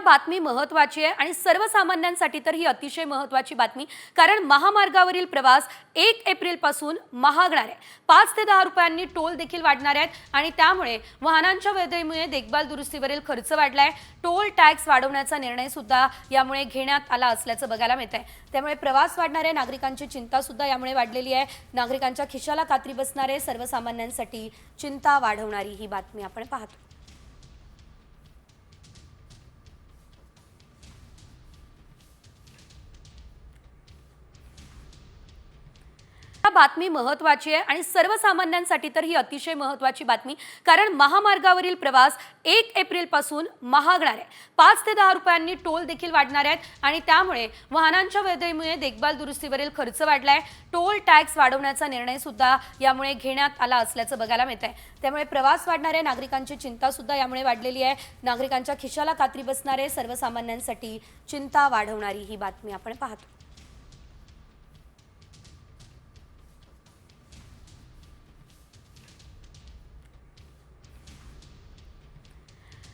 बातमी महत्त्वाची आहे आणि सर्वसामान्यांसाठी तर ही अतिशय महत्त्वाची बातमी, कारण महामार्गावरील प्रवास 1 एप्रिल पासून महागणार आहे। 5 ते 10 रुपयांनी टोल देखील वाढणार आहेत आणि त्यामुळे वाहनांच्या व्यवहारामुळे देखभाल दुरुस्तीवरील खर्च वाढलाय। टोल टॅक्स वाढवण्याचा निर्णय सुद्धा यामुळे घेण्यात आला असल्याचं बघायला मिळतंय। त्यामुळे प्रवास वाढणाऱ्या नागरिकांची चिंता सुद्धा यामुळे वाढलेली आहे। नागरिकांच्या खिशाला कात्री बसणार आहे। सर्वसामान्यांसाठी चिंता वाढवणारी ही बातमी आपण पाहतो। बातमी महत्त्वाची आहे आणि सर्वसामान्यांसाठी तर ही अतिशय महत्त्वाची बातमी, कारण महामार्गावरील प्रवास 1 एप्रिल पासून महागणार आहे। 5 ते 10 रुपयांनी टोल देखील वाढणार आहेत आणि त्यामुळे वाहनांच्या व्यवहारामुळे देखभाल दुरुस्तीवरील खर्च वाढलाय। टोल टॅक्स वाढवण्याचा निर्णय सुद्धा यामुळे घेण्यात आला असल्याचं बघायला मिळतंय। त्यामुळे प्रवास वाढणाऱ्या नागरिकांची चिंता सुद्धा यामुळे वाढलेली आहे। नागरिकांच्या खिशाला कात्री बसणार आहे। सर्वसामान्यांसाठी चिंता वाढवणारी ही बातमी आपण पाहतो।